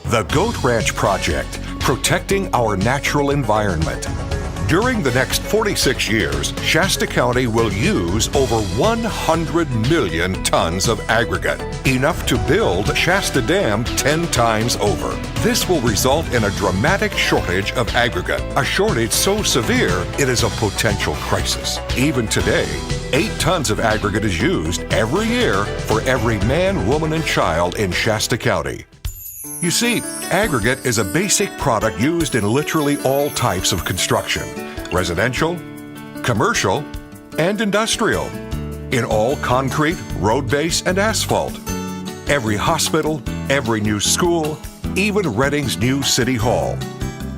The Goat Ranch Project, protecting our natural environment. During the next 46 years, Shasta County will use over 100 million tons of aggregate, enough to build Shasta Dam 10 times over. This will result in a dramatic shortage of aggregate, a shortage so severe it is a potential crisis. Even today, 8 tons of aggregate is used every year for every man, woman, and child in Shasta County. You see, aggregate is a basic product used in literally all types of construction, residential, commercial, and industrial, in all concrete, road base, and asphalt. Every hospital, every new school, even Reading's new city hall.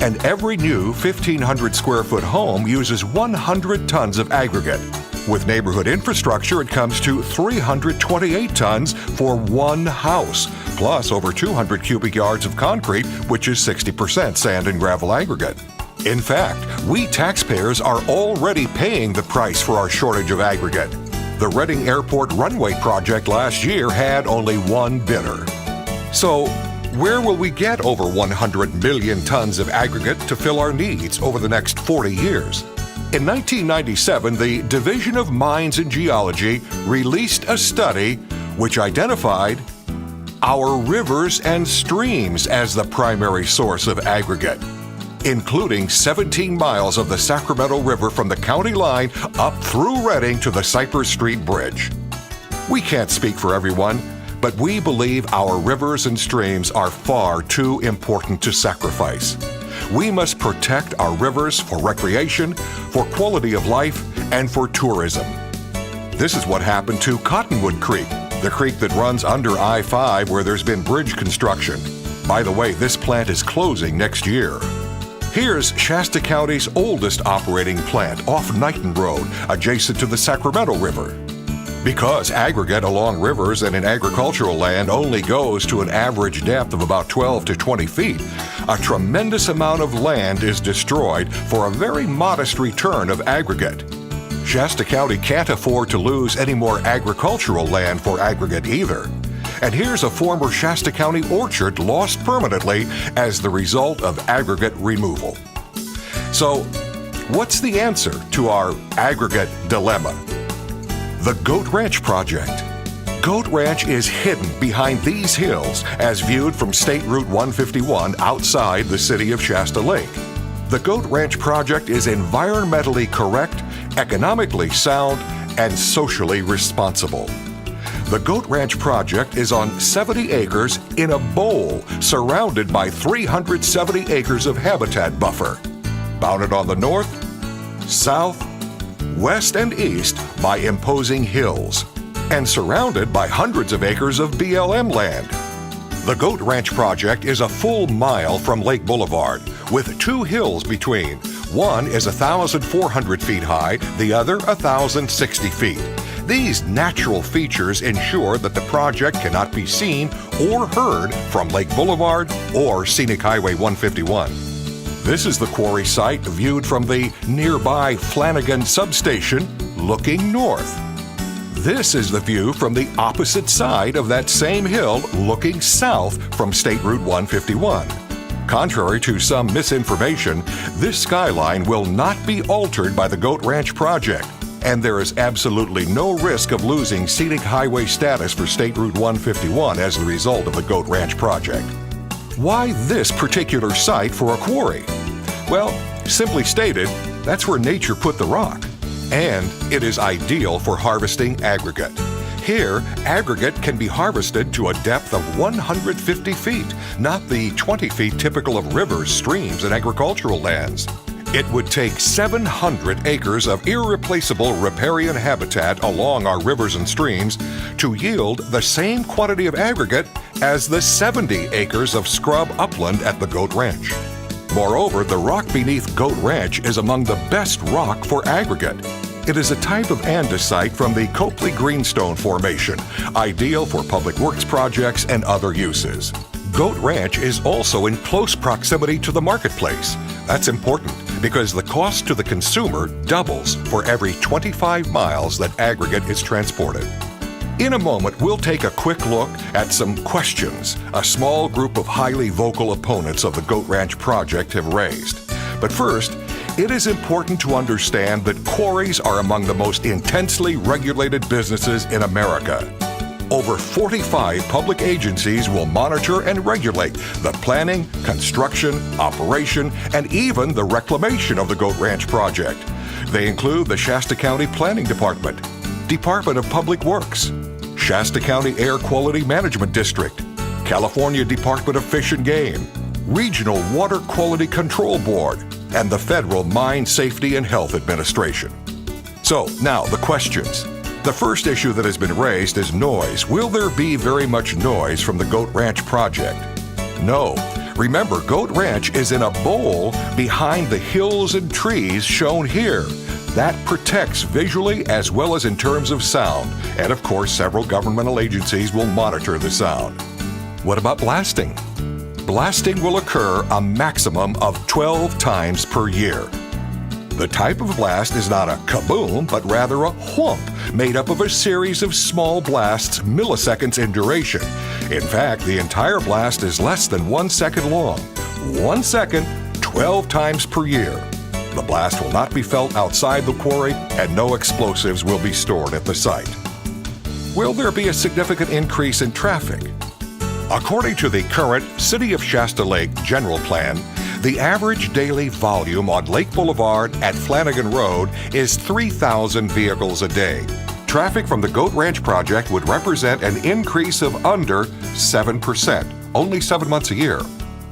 And every new 1,500 square foot home uses 100 tons of aggregate. With neighborhood infrastructure, it comes to 328 tons for one house, plus over 200 cubic yards of concrete, which is 60% sand and gravel aggregate. In fact, we taxpayers are already paying the price for our shortage of aggregate. The Reading Airport runway project last year had only one bidder. So, where will we get over 100 million tons of aggregate to fill our needs over the next 40 years? In 1997, the Division of Mines and Geology released a study which identified our rivers and streams as the primary source of aggregate, including 17 miles of the Sacramento River from the county line up through Reading to the Cypress Street Bridge. We can't speak for everyone, but we believe our rivers and streams are far too important to sacrifice. We must protect our rivers for recreation, for quality of life, and for tourism. This is what happened to Cottonwood Creek, the creek that runs under I-5 where there's been bridge construction. By the way, this plant is closing next year. Here's Shasta County's oldest operating plant off Knighton Road, adjacent to the Sacramento River. Because aggregate along rivers and in agricultural land only goes to an average depth of about 12 to 20 feet, a tremendous amount of land is destroyed for a very modest return of aggregate. Shasta County can't afford to lose any more agricultural land for aggregate either. And here's a former Shasta County orchard lost permanently as the result of aggregate removal. So, what's the answer to our aggregate dilemma? The Goat Ranch Project. Goat Ranch is hidden behind these hills as viewed from State Route 151 outside the city of Shasta Lake. The Goat Ranch Project is environmentally correct, economically sound, and socially responsible. The Goat Ranch Project is on 70 acres in a bowl surrounded by 370 acres of habitat buffer, bounded on the north, south, west, and east by imposing hills, and surrounded by hundreds of acres of BLM land. The Goat Ranch Project is a full mile from Lake Boulevard, with 2 hills between. One is 1,400 feet high, the other 1,060 feet. These natural features ensure that the project cannot be seen or heard from Lake Boulevard or Scenic Highway 151. This is the quarry site viewed from the nearby Flanagan substation, looking north. This is the view from the opposite side of that same hill, looking south from State Route 151. Contrary to some misinformation, this skyline will not be altered by the Goat Ranch Project, and there is absolutely no risk of losing scenic highway status for State Route 151 as a result of the Goat Ranch Project. Why this particular site for a quarry? Well, simply stated, that's where nature put the rock, and it is ideal for harvesting aggregate. Here, aggregate can be harvested to a depth of 150 feet, not the 20 feet typical of rivers, streams, and agricultural lands. It would take 700 acres of irreplaceable riparian habitat along our rivers and streams to yield the same quantity of aggregate as the 70 acres of scrub upland at the Goat Ranch. Moreover, the rock beneath Goat Ranch is among the best rock for aggregate. It is a type of andesite from the Copley Greenstone Formation, ideal for public works projects and other uses. Goat Ranch is also in close proximity to the marketplace. That's important because the cost to the consumer doubles for every 25 miles that aggregate is transported. In a moment, we'll take a quick look at some questions a small group of highly vocal opponents of the Goat Ranch project have raised. But first, it is important to understand that quarries are among the most intensely regulated businesses in America. Over 45 public agencies will monitor and regulate the planning, construction, operation, and even the reclamation of the Goat Ranch project. They include the Shasta County Planning Department, Department of Public Works, Shasta County Air Quality Management District, California Department of Fish and Game, Regional Water Quality Control Board, and the Federal Mine Safety and Health Administration. So, now the questions. The first issue that has been raised is noise. Will there be very much noise from the Goat Ranch project? No. Remember, Goat Ranch is in a bowl behind the hills and trees shown here. That protects visually as well as in terms of sound. And of course, several governmental agencies will monitor the sound. What about blasting? Blasting will occur a maximum of 12 times per year. The type of blast is not a kaboom, but rather a whomp, made up of a series of small blasts milliseconds in duration. In fact, the entire blast is less than 1 second long. 1 second, 12 times per year. The blast will not be felt outside the quarry, and no explosives will be stored at the site. Will there be a significant increase in traffic? According to the current City of Shasta Lake General Plan, the average daily volume on Lake Boulevard at Flanagan Road is 3,000 vehicles a day. Traffic from the Goat Ranch project would represent an increase of under 7%, only 7 months a year.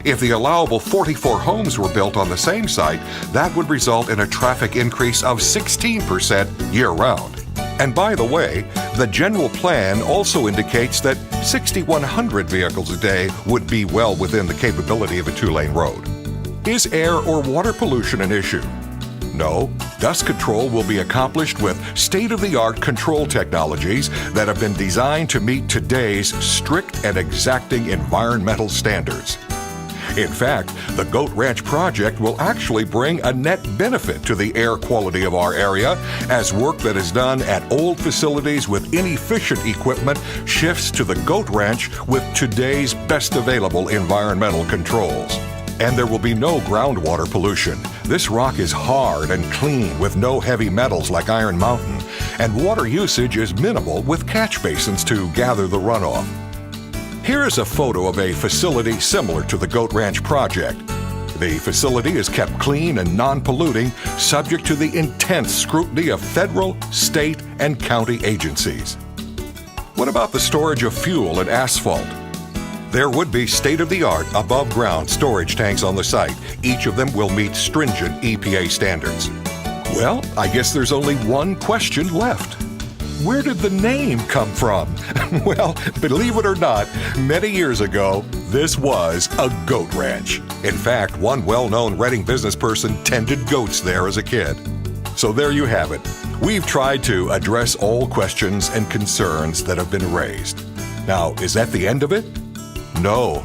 If the allowable 44 homes were built on the same site, that would result in a traffic increase of 16% year-round. And by the way, the general plan also indicates that 6,100 vehicles a day would be well within the capability of a two-lane road. Is air or water pollution an issue? No. Dust control will be accomplished with state-of-the-art control technologies that have been designed to meet today's strict and exacting environmental standards. In fact, the Goat Ranch project will actually bring a net benefit to the air quality of our area as work that is done at old facilities with inefficient equipment shifts to the Goat Ranch with today's best available environmental controls. And there will be no groundwater pollution. This rock is hard and clean with no heavy metals like Iron Mountain, and water usage is minimal with catch basins to gather the runoff. Here is a photo of a facility similar to the Goat Ranch project. The facility is kept clean and non-polluting, subject to the intense scrutiny of federal, state, and county agencies. What about the storage of fuel and asphalt? There would be state-of-the-art, above-ground storage tanks on the site. Each of them will meet stringent EPA standards. Well, I guess there's only one question left. Where did the name come from? Well, believe it or not, many years ago, this was a goat ranch. In fact, one well-known Reading business person tended goats there as a kid. So there you have it. We've tried to address all questions and concerns that have been raised. Now, is that the end of it? No.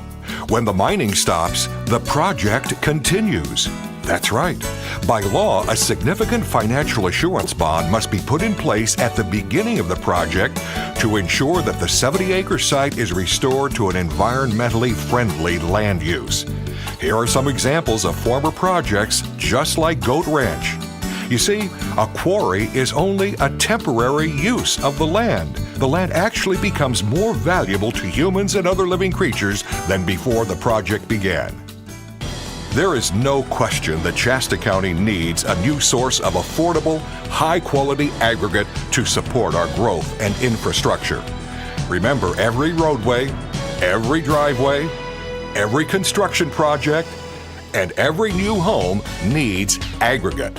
When the mining stops, the project continues. That's right. By law, a significant financial assurance bond must be put in place at the beginning of the project to ensure that the 70-acre site is restored to an environmentally friendly land use. Here are some examples of former projects just like Goat Ranch. You see, a quarry is only a temporary use of the land. The land actually becomes more valuable to humans and other living creatures than before the project began. There is no question that Shasta County needs a new source of affordable, high-quality aggregate to support our growth and infrastructure. Remember, every roadway, every driveway, every construction project, and every new home needs aggregate.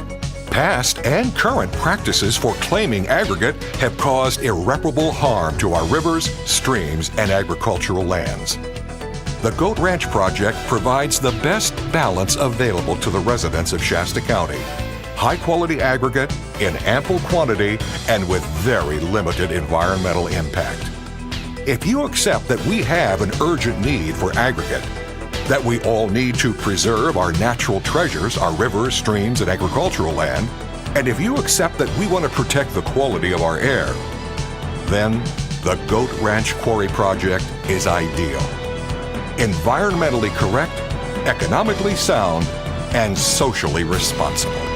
Past and current practices for claiming aggregate have caused irreparable harm to our rivers, streams, and agricultural lands. The Goat Ranch project provides the best balance available to the residents of Shasta County. High-quality aggregate in ample quantity and with very limited environmental impact. If you accept that we have an urgent need for aggregate, that we all need to preserve our natural treasures, our rivers, streams, and agricultural land, and if you accept that we want to protect the quality of our air, then The Goat Ranch Quarry Project is ideal. Environmentally correct, economically sound, and socially responsible.